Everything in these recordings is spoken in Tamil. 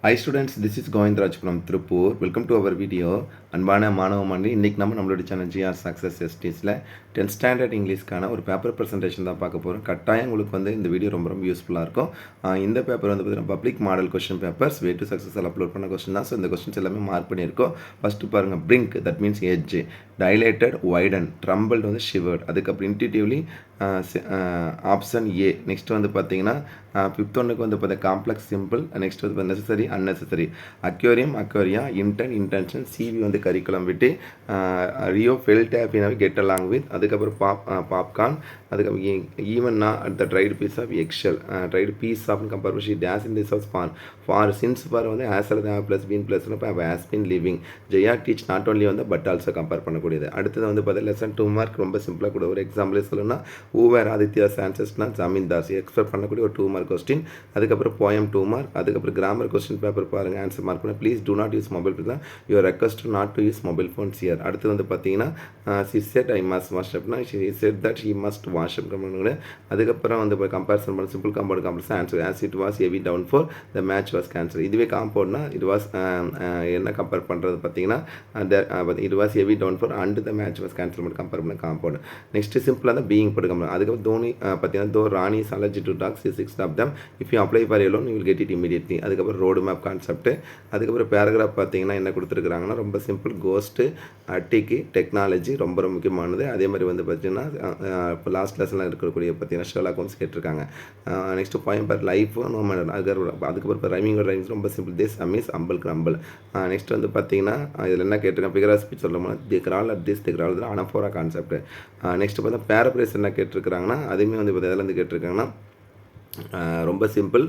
Hi students, this is Govindraj from Tripur. Welcome to our video. அன்பான மாணவ மாணவி, இன்றைக்கி நம்மளோட சேனல் ஜிஆர் சக்ஸஸ் எஸ்டிஸில் 10th ஸ்டாண்டர்ட் இங்கிலீஷ்க்கான ஒரு பேப்பர் ப்ரெசன்டேஷன் தான் பார்க்க போகிறோம். கட்டாயம் உங்களுக்கு இந்த வீடியோ ரொம்ப யூஸ்ஃபுல்லாக இருக்கும். இந்த பேப்பர் பார்த்தீங்கன்னா public model question papers way to success upload பண்ண கொஸ்டின் தான். ஸோ இந்த கொஸ்டின்ஸ் எல்லாமே மார்க் பண்ணியிருக்கோம். ஃபஸ்ட்டு பாருங்கள், brink that means edge, dilated widen, trampled shivered, அதுக்கப்புறம் இன்டியூட்டிவ்லி ஆப்ஷன் ஏ. நெக்ஸ்ட் பார்த்தீங்கன்னா ஃபிஃப்த் ஒன்றுக்கு பார்த்தா complex simple, next necessary unnecessary, aquarium aquaria, intention, CV curriculum விட்டு, ரியோ ஃபெல்ட் ஹாப்பினாவே கெட் அலாங் வித், அதுக்கப்புறம் பாப்கார்ன், அதுக்கப்புறம் ஈவன்னா at the tried piece of எக்ஷல், tried piece of compare she days in this of for since for as all plus been plus has been living. Jaya teach not only but also compare பண்ணக்கூடியது. அடுத்தது பார்த்தா லெசன் 2 மார்க் ரொம்ப சிம்பிளாக கூட ஒரு எக்ஸாம்பிளே சொல்லணும்னா ஊவர் ஆதித்யாஸ் ஆன்சர்ஸ்னா ஜமீன்தார்ஸ் எக்ஸ்பெக்ட் பண்ணக்கூடிய ஒரு 2 மார்க் கொஸ்டின். அதுக்கப்புறம் போயம் 2 மார்க், அதுக்கப்புறம் கிராமர் கொஸ்டின் பேப்பர் பாருங்கள், ஆன்சர் மார்க் பண்ண. Please do not use mobile phone, your request not to use mobile phones here. அடுத்து பார்த்தீங்கன்னா she said I must wash அப்னா she said that she must wash up. அதுக்கப்புறம் கம்பேரிசன் பண்ண simple compound complex answer as it was heavy down for the match was cancel. இதுவே காம்பவுண்ட்னா இட் வாஸ் என்ன கம்பேர் பண்ணுறது பார்த்தீங்கன்னா it was heavy down for and the match was cancel பண்ணி கம்பேர் பண்ண காம்பவுண்ட். நெக்ஸ்ட் சிம்பிளாக தான் பீயிங் போட்டு கம்பேர். அதுக்கப்புறம் தோனி பார்த்தீங்கன்னா தோ ராணி allergy to dogs six of them if you apply for a loan you will get it immediately. அதுக்கப்புறம் ரோடு மேப் கான்செப்ட். அதுக்கப்புறம் பேராகிராஃப் பார்த்தீங்கன்னா என்ன கொடுத்துருக்குறாங்கன்னா ரொம்ப சிம்பிள், கோஸ்ட்டு, அட்டிக்கு, டெக்னாலஜி ரொம்ப முக்கியமானது. அதே மாதிரி பார்த்தீங்கன்னா இப்போ லாஸ்ட் லெசனில் இருக்கக்கூடிய பார்த்தீங்கன்னா ஷெர்லாக் ஹோம்ஸ் கேட்டிருக்காங்க. நெக்ஸ்ட் பாயிண்ட் பர் லைஃப் நோ மேனர். அதுக்கப்புறம் இப்போ ரைமிஸ் ரொம்ப சிம்பிள், திஸ் அமீஸ் அம்பல் கிரம்பிள். நெக்ஸ்ட் பார்த்தீங்கன்னா இதில் என்ன கேட்டிருக்காங்க, ஃபிகர் ஸ்பீச் சொல்லும்போது திக்ரால் அட் திஸ் திக்ரால் அனஃபோரா கான்செப்ட். நெக்ஸ்ட் பார்த்தா பேரப்ரைஸ் என்ன கேட்டிருக்காங்கன்னா அதுவுமே இப்போ எதுலேருந்து கேட்டிருக்காங்கன்னா ரொம்ப சிம்பிள்,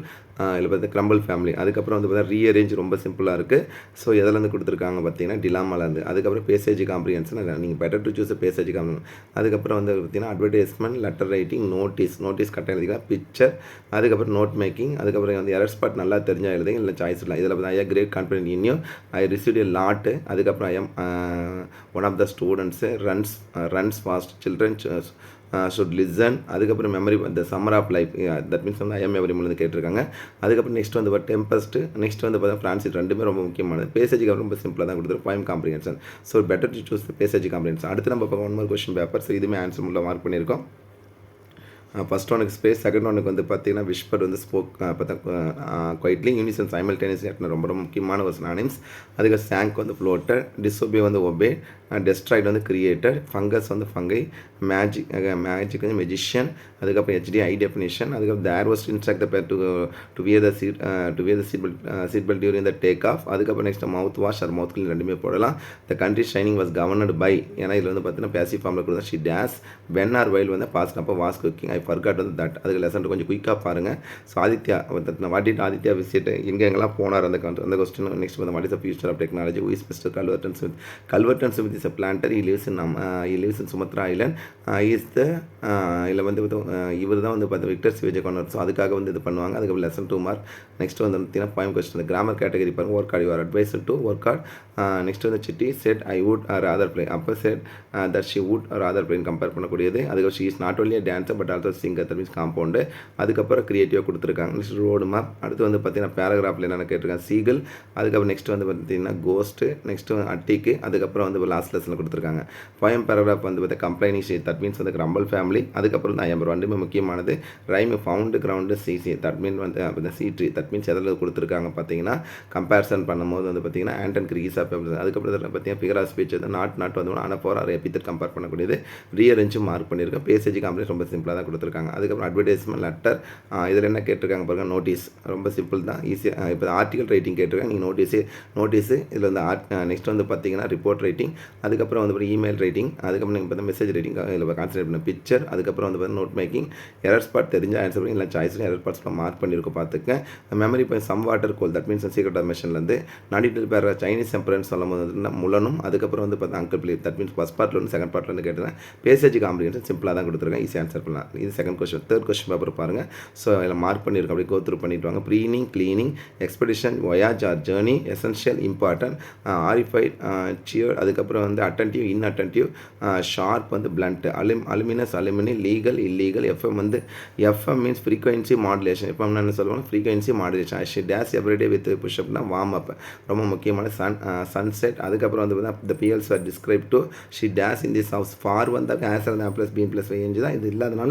இதில் பார்த்தா கிரம்பிள் ஃபேமிலி. அதுக்கப்புறம் பார்த்தா ரீஅரேஞ்ச் ரொம்ப சிம்பிளாக இருக்குது. ஸோ எதிலேருந்து கொடுத்துருக்காங்க பார்த்தீங்கன்னா டிலாமாலேருந்து. அதுக்கப்புறம் பேசேஜ் காம்ப்ரிஹென்ஷன், நீங்கள் better to choose passage comprehension. அதுக்கப்புறம் பார்த்தீங்கன்னா அட்வர்டைஸ்மெண்ட், லெட்டர் ரைட்டிங், நோட்டீஸ் கரெக்டாக எழுதிக்கலாம், பிக்சர், அதுக்கப்புறம் நோட் மேக்கிங், அதுக்கப்புறம் எரர் ஸ்பாட் நல்லா தெரிஞ்சால் எழுதுங்க, இல்லை சாய்ஸ் இல்லை. இதில் பார்த்தா I great confident in you, I received a lot, அதுக்கப்புறம் I am one of the students, runs fast, children should listen. அதுக்கப்புறம் memory the summer of life that means I am memory மூலம் கேட்டிருக்காங்க. அதுக்கப்புறம் நெக்ஸ்ட் டெம்பஸ்ட், நெக்ஸ்ட் பார்த்தா ஃப்ரான்சிட், ரெண்டுமே ரொம்ப முக்கியமானது. பேசேஜுக்கு ரொம்ப சிம்பிளாக தான் கொடுத்துரு, point comprehension. So better to choose passage comprehension. அடுத்து நம்ம பார்க்க 1 more கொஸ்டின் பேப்பர்ஸ், இதுவுமே ஆன்சர் முள்ள மார்க் பண்ணியிருக்கோம். ஃபஸ்ட் ஒனுக்கு ஸ்பேஸ், செகண்ட் ஒனுக்கு பார்த்தீங்கன்னா விஸ்பர் ஸ்போக் பார்த்தா குவைட்லி, யூனிசன் சைமல்டேனியஸ்லி ரொம்ப முக்கியமான ஒரு சினானிம்ஸ். அதுக்கு sank floater, disobey obey, destroyed creator, fungus fungi, magic magician, அதுக்கப்புறம் ஹெச்டி ஹை டெஃபினேஷன். அதுக்கப்புறம் there was instruct the pair to wear the seat belt during the take of. அதுக்கப்புறம் next mouth wash or mouth clean ரெண்டுமே போடலாம். The country shining was governed by, ஏன்னா இதில் பார்த்தீங்கன்னா பேசிவ் ஃபார்மில் கொடுத்தா she days when or while past அப்போ was cooking I forgot that. அதுக்கு லெசன் கொஞ்சம் குயிக்காக பாருங்கள். So Aditya what it Aditya visit, எங்கெங்கெல்லாம் போனார் அந்த question. Next what is the future of technology, who is mister Culverton Smith is a planter, he lives in Sumatra Island, is the இதில் இவர் தான் பார்த்தா விக்டர் சிவேஜ் கொண்டார். ஸோ அதுக்காக இது பண்ணுவாங்க. அதுக்கப்புறம் லெசன் 2 மார்க். நெக்ஸ்ட் பார்த்தீங்கன்னா பாயிண்ட் கொஸ்டின், கிராமர் கேட்டகரி பாருங்கள், work out your advice to work out. Next Chitti said I would rather play, அப்போ said that she would rather plane compare பண்ணக்கூடியது. அதுக்கப்புறம் she is not only dancer but also singer, that means compound. அதுக்கப்புறம் கிரியேட்டிவாக கொடுத்துருக்காங்க. Next road map. அடுத்து பார்த்தீங்கன்னா பேராகிராஃபில் என்னென்ன கேட்டிருக்காங்க, சீகல். அதுக்கப்புறம் நெக்ஸ்ட் பார்த்தீங்கன்னா கோஸ்ட்டு, நெக்ஸ்ட் அட்டிக்கு. அதுக்கப்புறம் லாஸ்ட் லெசனில் கொடுத்துருக்காங்க. போயம் பேராகிராஃப் பார்த்தா complaining sheet, that means rumble family. அதுக்கப்புறம் ஐ எம் ரெண்டுமே முக்கியமானது. Rhyme found ground CC, that mean C tree, that means எதில் கொடுத்துருக்காங்க பார்த்தீங்கன்னா கம்பேரிசன் பண்ணும்போது பார்த்தீங்கன்னா ஆண்டன் கிரீஸ் ஆஃப். அதுக்கப்புறம் பார்த்தீங்கன்னா figure of speech not anaphora or epithet compare பண்ணக்கூடியது. ரீஅரேஞ்சும் மார்க் பண்ணியிருக்கேன். பேசேஜ் காம்ப்ளெக்ஸ் ரொம்ப சிம்பிளாக தான் கொடுத்துருக்காங்க. அதுக்கப்புறம் அட்வர்டைஸ்மெண்ட், லெட்டர், இதில் என்ன கேட்டிருக்காங்க பாருங்கள், நோட்டீஸ் ரொம்ப சிம்பிள் தான், ஈஸியாக. இப்போ ஆர்டிகல் ரைட்டிங் கேட்டிருக்காங்க, நீங்கள் நோட்டீஸு இதில் நெக்ஸ்ட் பார்த்தீங்கன்னா ரிப்போர்ட் ரைட்டிங். அதுக்கப்புறம் இமெயில் ரைட்டிங். அதுக்கப்புறம் நீங்கள் பார்த்தா மெசேஜ் ரைட்டிங் இதில் கான்சன்ட்ரேட் பண்ண பிக்சர். அதுக்கப்புறம் நோட் மேக்கிங், எரர் ஸ்பாட் தெரிஞ்ச ஆன்சர் பண்ணி, இல்லை சாய்ஸில் எரர் ஸ்பாட்ஸ்லாம் மார்க் பண்ணியிருக்கோம் பார்த்துக்கேன். Memory point some water coal, that means secret of மெஷன்லேருந்து நாடிட்டு பேர் சைனீஸ் எம்பரன்ஸ் சொல்லும் போது முலனும். அதுக்கப்புறம் பார்த்தா uncle play, that means first பார்ட்டில் செகண்ட் பார்ட்டில் கேட்டுருக்கேன். பேசேஜ் காம்ப்ரிஹென்ஷன் சிம்பிளாக தான் கொடுத்துருக்கேன், ஈஸி ஆன்சர் பண்ணலாம். இது second question. Third question paper பாருங்கள். ஸோ அதில் மார்க் பண்ணியிருக்கோம், அப்படியே கோத்ரூ பண்ணிட்டு வாங்க. Preening, cleaning, expedition, voyage or journey, essential, important, horrified, cheer, அதுக்கப்புறம் வந்து அட்டன்டிவ், இன்அட்டன்டிவ், ஷார்ப் வந்து blunt, alumnus, alumni, legal, illegal. FM வந்து எஃப்எம் மீன்ஸ் ஃப்ரீக்வன்சி மாடுலேஷன். இப்போ என்ன சொல்லுவாங்க, frequency modulation. I days everyday with புஷ்அப்னா வார்ம் அப், ரொம்ப முக்கியமான சன்செட். அதுக்கப்புறம் வந்து பார்த்தீங்கன்னா த பிஎல்ஸ் or describe to she days in this house. For வந்தால் as or plus B plus வைஞ்சு தான். இது இல்லாதனால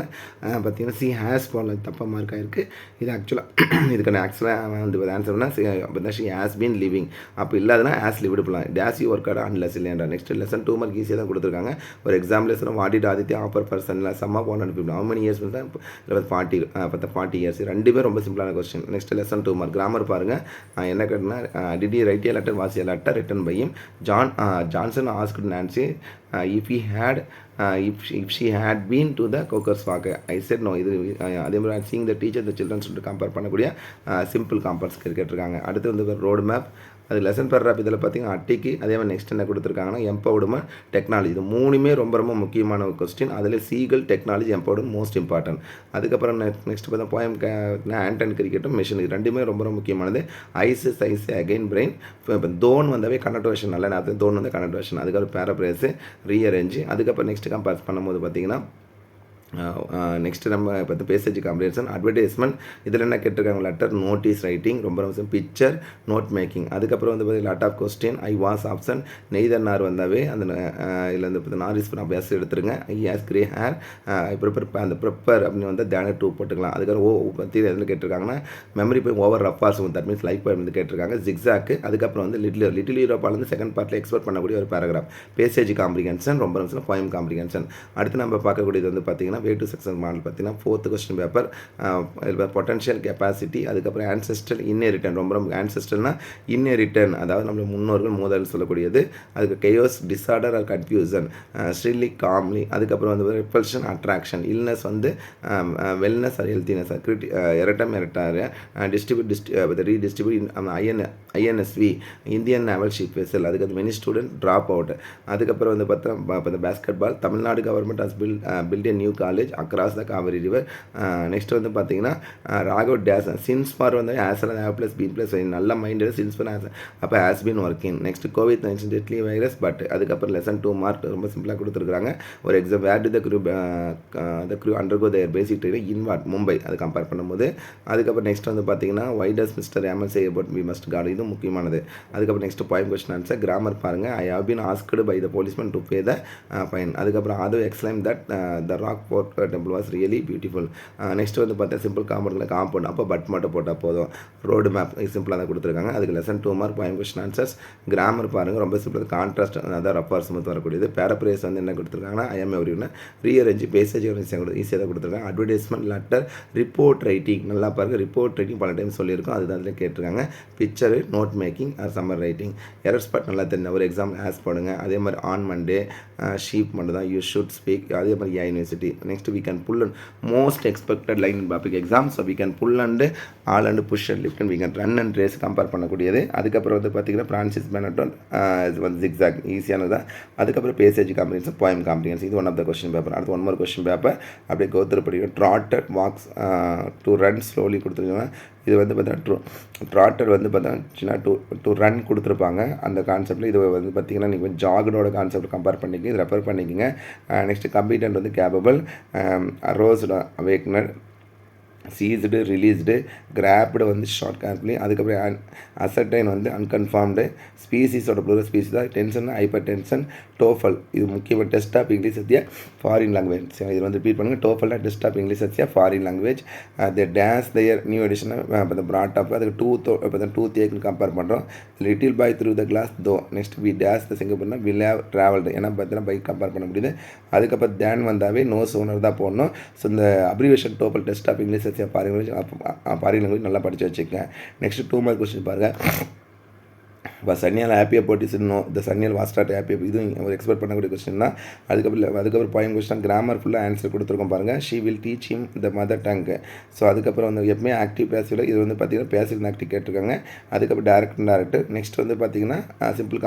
பார்த்தீங்கன்னா சி ஹேஸ் போல தப்பாக மார்க் ஆயிருக்கு. இது ஆக்சுவலாக இதுக்கான ஆக்சுவலாக வந்து ஆன்சர்னா பார்த்தா ஷி ஹேஸ் பீன் லிவிங். அப்போ இல்லாதனா ஹேஸ் லிவ்டு போகலாம். Days you work at unless இல்லையா. நெக்ஸ்ட் லெசன் 2 மார்க் ஈஸியாக தான் கொடுத்துருக்காங்க. ஒரு example what did Aditya offer பர்சனில் சம்மா 150 ஹவு மெனி இயர்ஸ் தான் 40 இயர்ஸ். ரெண்டுமே ரொம்ப சிம்பிளான question. Next lesson 2 mark grammar பாருங்கள். என்ன கேட்டனா did you write a letter, was a letter written by him. Johnson asked Nancy if she had been to the Coker's Walk. I said no. இது அதே மாதிரி seeing the teacher the children சொல்லிட்டு கம்பேர் பண்ணக்கூடிய சிம்பிள் காம்பவுண்ட்ஸ் கேட்டிருக்காங்க. அடுத்து வந்து ரோடு மேப், அது லெசன் பேராகிராஃப். இதில் பார்த்தீங்கன்னா அட்டிக்கு அதே மாதிரி நெக்ஸ்ட் என்ன கொடுத்துருக்காங்கன்னா எம்பவர்மெண்ட், டெக்னாலஜி. இது மூணுமே ரொம்ப ரொம்ப முக்கியமான ஒரு கொஸ்டின். அதில் seagull, technology, empowerment most important. அதுக்கப்புறம் நெக்ஸ்ட் பார்த்தா போயம் ஆண்டன் கிரிக்கெட்டும் மிஷின். இது ரெண்டுமே ரொம்ப ரொம்ப முக்கியமானது. Ice, size, again brain. இப்போ தோன் வந்தாவே கனெக்ட் வெர்ஷன், நல்ல நேரத்தில் தோன் வந்து கனெக்ட் வெர்ஷன். அதுக்கப்புறம் பேராப்ரேஸு, ரீஅரேஞ்சு. அதுக்கப்புறம் நெக்ஸ்ட் கம்பேர் பண்ணும்போது பார்த்தீங்கன்னா நெக்ஸ்ட் நம்ம இப்போ பேசேஜ் காம்ப்ரிஹென்ஷன், அட்வர்டைஸ்மெண்ட். இதில் என்ன கேட்டிருக்காங்க, லெட்டர், நோட்டீஸ் ரைட்டிங், ரொம்ப ரொம்ப பிக்சர், நோட் மேக்கிங். அதுக்கப்புறம் வந்து பார்த்தீங்கன்னா lot of question. I was option, neither nor வந்தாவே அந்த இதில் வந்து நாரிஸ் பண்ண பேச எடுத்துருங்க. I has grey hair, I prepare, அந்த ப்ரிப்பர் அப்படின்னு வந்து தேன 2 போட்டுக்கலாம். அதுக்கப்புறம் பற்றி எதில் கேட்டிருக்காங்கன்னா மெமரி போய் ஓவர் ரஃபார்ஸ், தட் மீன்ஸ் லைஃப் வந்து கேட்டிருக்காங்க. ஜிக்ஸாக்கு. அதுக்கப்புறம் வந்து லிட்டில் யூரோப்பாலேருந்து செகண்ட் பார்ட்டில் எக்ஸ்போர்ட் பண்ணக்கூடிய ஒரு பேராகிராஃப். பேசேஜ் காம்ப்ரிஹென்ஷன், ரொம்ப ரொம்ப போயம் காம்ப்ரிஹென்ஷன். அடுத்து நம்ம பார்க்கக்கூடியது வந்து பார்த்தீங்கன்னா வே டு சக்ஸஸ் மாடல். பார்த்தீங்கன்னா 4th question paper, potential, capacity. அதுக்கப்புறம் ஆன்செஸ்ட்ரல், இன்னெரிட்டன். ரொம்ப ரொம்ப ஆன்செஸ்ட்ரல்னா இன்னெரிட்டன், அதாவது நம்ம முன்னோர்கள் மூதல் சொல்லக்கூடியது. அதுக்கு chaos, disorder or confusion, shrilly, calmly. அதுக்கப்புறம் வந்து ரிப்பல்ஷன், அட்ராக்ஷன். இல்னஸ் வந்து wellness or healthiness. Erratum, errata. Redistribute, INSV, Indian naval ship vessel. அதுக்கு மெனி ஸ்டூடெண்ட் ட்ராப் அவுட். அதுக்கப்புறம் வந்து பார்த்தா basketball. Tamil Nadu government has built a new college across the Kaveri river. Next வந்து பார்த்தீங்கன்னா ராகவ் டேஸ், சின்ஸ் ஃபார் வந்து as a plus B plus நல்ல மைண்டு சின்ஸ் ஃபார் ஆஸ் அப்போ has been working. Next COVID-19 deadly virus. But அதுக்கப்புறம் லெசன் 2 மார்க் ரொம்ப சிம்பிளாக கொடுத்துருக்காங்க. ஒரு exam where do the crew undergo their basic training in what, Mumbai. அது கம்பேர் பண்ணும்போது. அதுக்கப்புறம் நெக்ஸ்ட் வந்து பார்த்தீங்கன்னா why does mister Amal say about we must God. இது முக்கியமானது. அதுக்கப்புறம் next point question answer. Grammar பாருங்கள். I have been asked by the policeman to pay the fine. அதுக்கப்புறம் ஆதோ explain that the rock fort temple was really beautiful. Next வந்து பார்த்தா சிம்பிள் காம்பவுண்ட், அப்போ பட் மட்டும் போட்டால் போதும். ரோடு மேப் சிம்பிளாக தான் கொடுத்துருக்காங்க. அதுக்கு lesson 2 mark point question answers. Grammar பாருங்கள், ரொம்ப சிம்பிள். கான்ட்ராஸ்ட், அதான் ரப்பார்ஸ் மட்டும் வரக்கூடியது. பேராப்ரேஸ் வந்து என்ன கொடுத்துருக்காங்கன்னா ஐ எம் எவ்ரின்னு. ரீஅரேஞ்சு, பேசேஜ் ஈஸியாக தான் கொடுத்துருக்காங்க. Advertisement, letter, report writing. நல்லா பாருங்கள், ரிப்போர்ட் ரைட்டிங் பல டைம் சொல்லியிருக்கோம், அதுதான் அதில் கேட்டிருக்காங்க. Picture, note making, summer writing. Error spot நல்லா தெரிஞ்ச ஒரு எக்ஸாம் ஆஸ் போடுங்க. அதே மாதிரி ஆன் மண்டே, ஷீப் மட்டும் தான் யூ ஷுட் ஸ்பீக். அதே மாதிரி university. Next we can pull and most expected line in public exam, so we can pull and all and push and lift and we can run and race compare பண்ணக்கூடியது. அதுக்கப்புறம் வந்து பார்த்தீங்கன்னா பிரான்சிஸ் பெனட்டன், இது வந்து ஜிக்ஸாக் ஈஸியானது. அதுக்கப்புறம் பேசேஜ் காம்ப்ரிஹென்ஷன், போயம் காம்ப்ரிஹென்ஷன். இது one of the question paper. அடுத்து 1 more கொஸ்டின் பேப்பர் அப்படியே கோத்ரூ படிக்கணும். Trotted walks to run slowly கொடுத்துருக்காங்க. இது வந்து பார்த்தீங்கன்னா ட்ராட்டர் வந்து பார்த்தீங்கன்னா டு ரன் கொடுத்துருப்பாங்க அந்த கான்செப்டில். இது வந்து பார்த்தீங்கன்னா நீங்கள் ஜாகனோட கான்செப்ட் கம்பேர் பண்ணிக்கங்க, இது ரெஃபர் பண்ணிக்கோங்க. நெக்ஸ்ட் கம்பீட்டன்ட் வந்து capable, aroused, awakener, seized, released, grabbed வந்து ஷார்ட் கேர்ஃபுல்லி. அதுக்கப்புறம் அசர்டைன் வந்து அன்கன்ஃபார்ம்டு. ஸ்பீசிஸோட ப்ளூரல் ஸ்பீசிஸ் தான். Tension, hyper tension, TOEFL. இது முக்கியமாக டெஸ்ட் ஆஃப் இங்கிலீஷ் சத்தியா ஃபாரின் லாங்குவேஜ். இது வந்து ரிப்பீட் பண்ணுங்கள். டோஃபல்னா டெஸ்ட் ஆஃப் இங்கிலீஷ் சத்தியா foreign language. The days their new edition இப்போ ப்ராட் அப். அதுக்கு டூத் ஏக்குன்னு கம்பேர் பண்ணுறோம். Little boy through the glass though. Next we days the சிங்கப்பூர்னா will have travelled. ஏன்னா பார்த்தீங்கன்னா பைக் கம்பேர் பண்ண முடியுது. அதுக்கப்புறம் தேன் வந்தாவே நோ சோனர் தான் போடணும். ஸோ இந்த abbreviation TOEFL test of English foreign language நல்லா படித்து வச்சுக்கேன். நெக்ஸ்ட் 2 மார்க் கொஸ்டின் பாருங்கள். இப்போ சன்னியால் ஹாப்பியாக போட்டிஸ் இன்னும் இந்த சன்னியால் வாஸ்டாட் ஹாப்பியாக இதுவும் ஒரு எக்ஸ்பெக்ட் பண்ணக்கூடிய கொஸ்டின் தான். அதுக்கப்புறம் பாயிண்ட் கொஸ்டின் கிராமர் ஃபுல்லாக ஆன்சர் கொடுத்துருக்கோம் பாருங்கள். She will teach him the mother tongue. So அதுக்கப்புறம் வந்து எப்பவுமே ஆக்டிவ் பேசிவில் இது வந்து பார்த்திங்கன்னா பேசிவ் ஆக்டிவ் கேட்டிருக்காங்க. அதுக்கப்புறம் டேரக்ட் நெக்ஸ்ட் வந்து பார்த்திங்கன்னா simple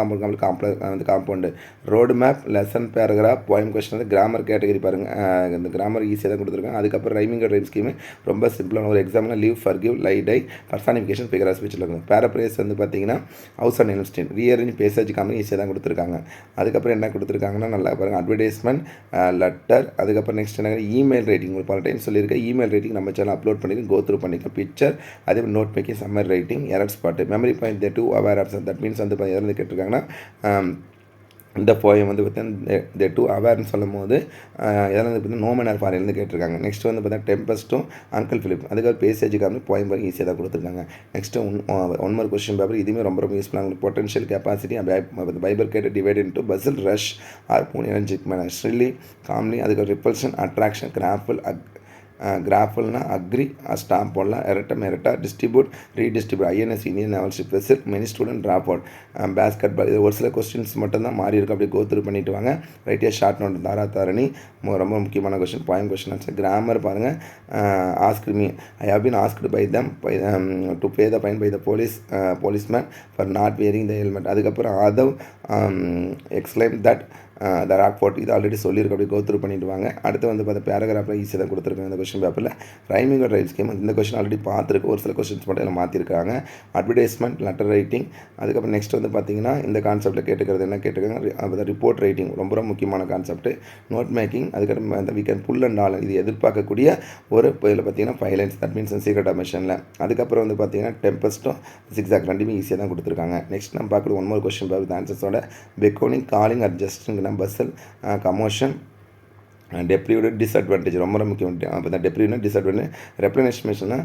compound road map lesson paragraph point question வந்து கிராமர் கேட்டகரி பாருங்கள். இந்த கிராமர் ஈஸியாக தான் கொடுத்துருக்காங்க. அதுக்கப்புறம் ரைமிங் ரைம் ஸ்கீமு ரொம்ப சிம்பிளான ஒரு example leave forgive lie die personification figure of ஸ்பீச்சில் இருக்கும். பேராப்ரேஸ் வந்து பார்த்திங்கன்னா house and instance rearrange passage காமி ஈஸியாக தான் கொடுத்துருக்காங்க. அதுக்கப்புறம் என்ன கொடுத்துருக்காங்கன்னா நல்லா பாருங்கள் அட்வர்டைஸ்மெண்ட் லெட்டர். அதுக்கப்புறம் நெக்ஸ்ட் என்ன இமெயில் ரைட்டிங் ஒரு பல டைம் சொல்லியிருக்கேன். இமெயில் ரைட்டிங் நம்ம சேனல் அப்லோட் பண்ணியிருக்கோம். கோ த்ரூ பண்ணிக்கலாம். பிக்சர் அதே note making summer writing error spot memory point to aware option that means வந்து எதாவது கேட்டிருக்காங்கன்னா இந்த போயம் வந்து பார்த்தீங்கன்னா த டூ அவேர்னு சொல்லும் போது இதெல்லாம் வந்து பார்த்தீங்கன்னா நோமனர் ஃபாரிலேருந்து கேட்டிருக்காங்க. நெக்ஸ்ட் வந்து பார்த்தீங்கன்னா டெம்பஸ்ட்டும் அங்கிள் ஃபிலிப் அதுக்காக பேசேஜுக்கு வந்து போயம் பாருங்க ஈஸியாக தான் கொடுத்துருக்காங்க. Next one more question paper இதுவுமே ரொம்ப யூஸ்ஃபுல்லாக உங்களுக்கு பொட்டன்ஷியல் கெப்பாசிட்டி பைபர் கேட்டு divide into bustle rush or பூனி எனர்ஜிக் மேனர் ஸ்ரில்லி காம்லி அதுக்கு ரிப்பல்ஷன் அட்ராக்ஷன் கிராஃபுல்னா அக்ரி ஸ்டாம்ப் போடலாம். Errata distribute redistribute INS Indian naval ship vessel many student drop out basketball இது ஒரு சில கொஸ்டின்ஸ் மட்டும்தான் மாறி இருக்கும். அப்படியே கோத்ரூ பண்ணிட்டு வாங்க. ரைட்டியாக ஷார்ட் நோட் தாராதாரணி ரொம்ப முக்கியமான question point question answer. Grammar பாருங்கள் ask me I have been asked by them to pay the fine by the policeman for not wearing the helmet. அதுக்கப்புறம் Adhav explain that the rock fort இது ஆல்ரெடி சொல்லியிருக்கு. அப்படி கோத்ரூ பண்ணிட்டு வாங்க. அடுத்து வந்து பார்த்தா பேராகிராஃபில் ஈஸியாக தான் கொடுத்துருக்காங்க இந்த கொஸ்டின் பேப்பரில். ரைமிங் ரைம் ஸ்கீம் இந்த கொஸ்டின் ஆல்ரெடி பார்த்துருக்கு. ஒரு சில கொஸ்டின்ஸ் மட்டும் எல்லாம் மாற்றிருக்காங்க. அட்வர்டைஸ்மெண்ட் லெட்டர் ரைட்டிங் அதுக்கப்புறம் நெக்ஸ்ட் வந்து பார்த்திங்கன்னா இந்த கான்செப்ட்டில் கேட்டுக்கிறது என்ன கேட்டுருக்காங்க ரிப்போர்ட் ரைட்டிங் ரொம்ப முக்கியமான கான்செப்ட். நோட் மேக்கிங் அதுக்கப்புறம் அந்த we can pull and all இது எதிர்பார்க்கக்கூடிய ஒரு இதில் பார்த்தீங்கன்னா ஃபைலைன்ஸ் தட் மீன்ஸ் சீக்ரெட் மிஷனில். அதுக்கப்புறம் வந்து பார்த்தீங்கன்னா டெம்பஸ்ட்டும் சிக்ஸாக் ரெண்டுமே ஈஸியாக தான் கொடுத்துருக்காங்க. நெக்ஸ்ட் நம்ம பார்க்குறது ஒன் மோர் கொஸ்டின் பேப்பர் ஆன்சர்ஸோட beckoning calling adjusting bustle commotion deprived disadvantage ரொம்ப முக்கியம். அப்போ தான் டெப்ரிவ்னா டிஸ்அட்வான்டேஜ் ரெப்ளனிஷ்மெண்ட்னா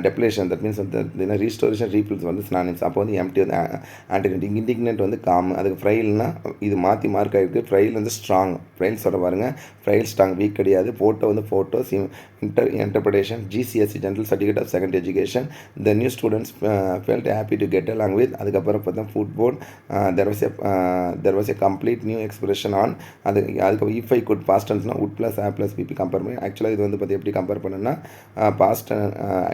டெப்லேஷன் தட் மீன்ஸ் வந்து ரீஸ்டோரேஷன் ரீஃபில்ஸ் வந்து ஸ்னானிம்ஸ். அப்போ வந்து எம்டி வந்து ஆன்டினெட் இண்டிக்னென்ட் வந்து காம். அதுக்கு ஃப்ரைல்னா இது மாற்றி மார்க் ஆகிருக்கு. ஃப்ரைல் வந்து ஸ்ட்ராங் ஃப்ரைல் சொல்ல பாருங்கள். ஃப்ரைல் ஸ்ட்ராங் வீக் கிடையாது. ஃபோட்டோ வந்து photos interpretation GCSE general certificate of second education the new students felt happy to get along with. அதுக்கப்புறம் பார்த்தா footboard there was a complete new expression on அதுக்கப்புறம் if I could past tense would plus had plus PP compare பண்ணி ஆக்சுவலாக இது வந்து பார்த்து எப்படி கம்பேர் பண்ணுன்னா பாஸ்ட்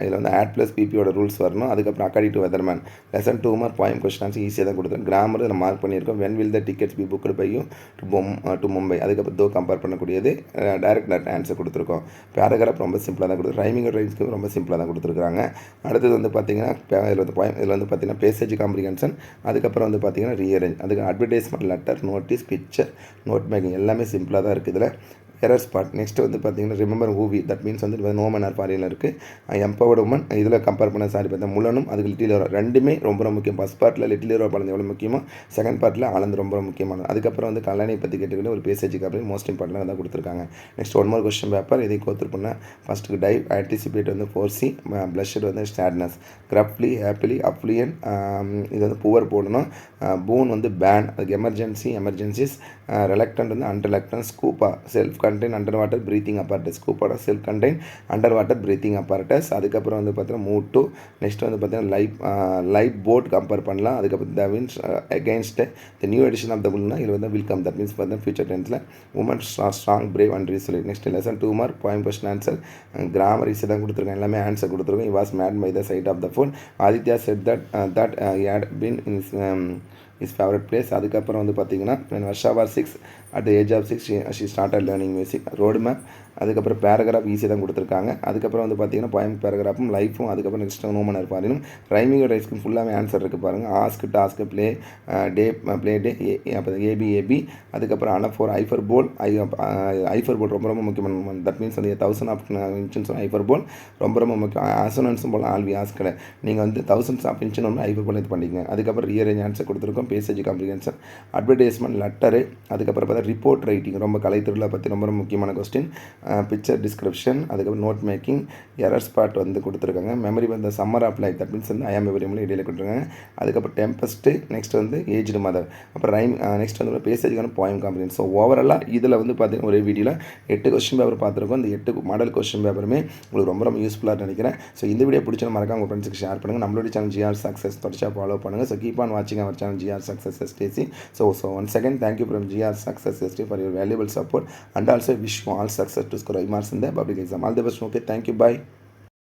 இதில் வந்து ஆட் ப்ளஸ் பிபியோட ரூல்ஸ் வரணும். அதுக்கப்புறம் according to weatherman lesson 2 mark point question answer ஈஸியாக தான் கொடுத்துருக்கோம். கிராமர் இதில் மார்க் பண்ணியிருக்கோம். When will the tickets be booked by you to Mumbai. அதுக்கப்புறம் தோ கம்பேர் பண்ணக்கூடியது டைரக்ட் ஆன்சர் கொடுத்துருக்கோம். பேராகிராஃப் ரொம்ப சிம்பிளாக தான் கொடுத்துருக்கோம். ரைமிங் ரைம்ஸ்க்கு ரொம்ப சிம்பிளாக தான் கொடுத்துருக்காங்க. அடுத்தது வந்து பார்த்திங்கன்னா இதில் வந்து பார்த்திங்கன்னா பேசேஜ் காம்ப்ரிஹென்ஷன் அதுக்கப்புறம் வந்து பார்த்திங்கன்னா ரீஅரேஞ்ச் அதுக்கு advertisement letter notice picture note making எல்லாமே சிம்பிளாக தான் இருக்குது. இதில் எரர் ஸ்பாட் நெக்ஸ்ட் வந்து பார்த்தீங்கன்னா ரிமெம்பர் மூவி தட் மீன்ஸ் வந்து நோமன் ஆர் ஃபாரியில் இருக்குது. எம்பவர்டு உமன் இதில் கம்பேர் பண்ண பார்த்தா முலனும் அதுக்கு லிட்டில் ஹீரோ ரெண்டுமே ரொம்ப முக்கியம். ஃபஸ்ட் பார்ட்டில் லிட்டில் ஹீரோ பழந்து எவ்வளோ முக்கியமோ செகண்ட் பார்ட்டில் ஆனந்த் ரொம்ப முக்கியமானது. அதுக்கப்புறம் வந்து கல்யாணியை பற்றி கேட்டுக்கிட்டு ஒரு பேசேஜுக்கு அப்படி மோஸ்ட் இம்பார்ட்டன்டாக தான் கொடுத்துருக்காங்க. Next one more question paper இதை கோத்ரூ பண்ணால் ஃபஸ்ட்டுக்கு டைவ் ஆன்டிசிபேட் வந்து 4C ப்ளஷர் வந்து சேட்னஸ் கிரப்லி ஹாப்பிலி அப்ளியன் இது வந்து புவர் போடணும். பூன் வந்து பேன் அதுக்கு எமர்ஜென்சிஸ் ரெலக்டன்ட் வந்து unreluctant scuba self contain under water breathing apparatus ஸ்கூப்பாட self contain under water breathing apparatus. அதுக்கப்புறம் வந்து பார்த்தீங்கன்னா மூவ் டு நெக்ஸ்ட் வந்து பார்த்தீங்கன்னா லைஃப் போட் கம்பேர் பண்ணலாம். அதுக்கப்புறம் the wins against the new edition of the புல்னா இது வந்து வெல்கம் தட் மீன்ஸ் பார்த்தீங்கன்னா ஃபியூச்சர் டென்ஸில் woman strong brave and resolute. Next lesson 2 mark point question answer grammar easy தான் கொடுத்துருக்கேன். எல்லாமே ஆன்சர் கொடுத்துருக்கோம். இ was made by the side of the phone Aditya said that had been is favourite place. அதுக்கப்புறம் வந்து பார்த்தீங்கன்னா Varsha was 6 at the age of 6 she started learning music. Road map அதுக்கப்புறம் பேராகிராஃப் ஈஸியாக தான் கொடுத்துருக்காங்க. அதுக்கப்புறம் வந்து பார்த்தீங்கன்னா பாயிண்ட் பேராகிராஃபும் லைஃபும் அதுக்கப்புறம் நெக்ஸ்ட் நோமன் இருப்பாரினும் ரைமிங் ரைஸ்க்கும் ஃபுல்லாகவே ஆன்சர் இருக்குது பாருங்கள். ஆஸ்க் டாஸ்க் ப்ளே டே அப்போ ஏபி அதுக்கப்புறம் அனஃபோர் ஐஃபர் போல் ஐஃபர் போல் ரொம்ப முக்கியமான தட் மீன்ஸ் வந்து 1000 ஆஃப் இன்ச்சன்ஸ் ஐஃபர் போல் ரொம்ப முக்கியம். ஆசனன்ஸும் போல் ஆல்வி ஆஸ்கடை நீங்கள் வந்து 1000 ஆஃப் இன்ச்சன் ஒன்று ஐஃபர் போல் இது பண்ணிங்க. அதுக்கப்புறம் ரீஅரேஞ்ச் ஆன்சர் கொடுத்துருக்கோம். பேசேஜ் காம்ப்ரிஹென்ஷன் அட்வர்டைஸ்மெண்ட் லெட்டரு அதுக்கப்புறம் பார்த்தா ரிப்போர்ட் ரைட்டிங் ரொம்ப கலைத்துறையில் பற்றி ரொம்ப முக்கியமான கொஸ்டின். பிக்சர் டிஸ்கிரிப்ஷன், அதுக்கப்புறம் நோட் மேக்கிங், எரர் ஸ்பாட் வந்து கொடுத்துருக்காங்க. மெமரி வந்து summer of life, that means வந்து ஐ ஆம் எவரி இடையில கொடுத்துருக்காங்க. அதுக்கப்புறம் டெம்பஸ்ட்டு, நெக்ஸ்ட் வந்து ஏஜ்டு மதர், அப்புறம் ரைம், நெக்ஸ்ட் வந்து பேசேஜுக்கான போயம் காம்பினேஷன். ஸோ ஓவராலாக இதில் வந்து பார்த்தீங்கன்னா ஒரே வீடியோவில் 8 கொஸ்டின் பேப்பர் பார்த்துருக்கோம். இந்த 8 மாடல் கொஸ்டின் பேப்பருமே உங்களுக்கு ரொம்ப ரொம்ப யூஸ்ஃபுல்லாக நினைக்கிறேன். ஸோ இந்த வீடியோ பிடிச்சா மறக்காம உங்கள் ஃப்ரெண்ட்ஸுக்கு ஷேர் பண்ணுங்கள். நம்மளுடைய சேனல் ஜிஆர் சக்ஸஸ் தொடர்ச்சியாக ஃபாலோ பண்ணுங்கள். ஸோ கீப் ஆன் வாட்சிங் our channel GR success STC. So once again thank you from GR success ST for your valuable support and also wish you all success to score high marks in the public exam. All the best. Okay, thank you. Bye.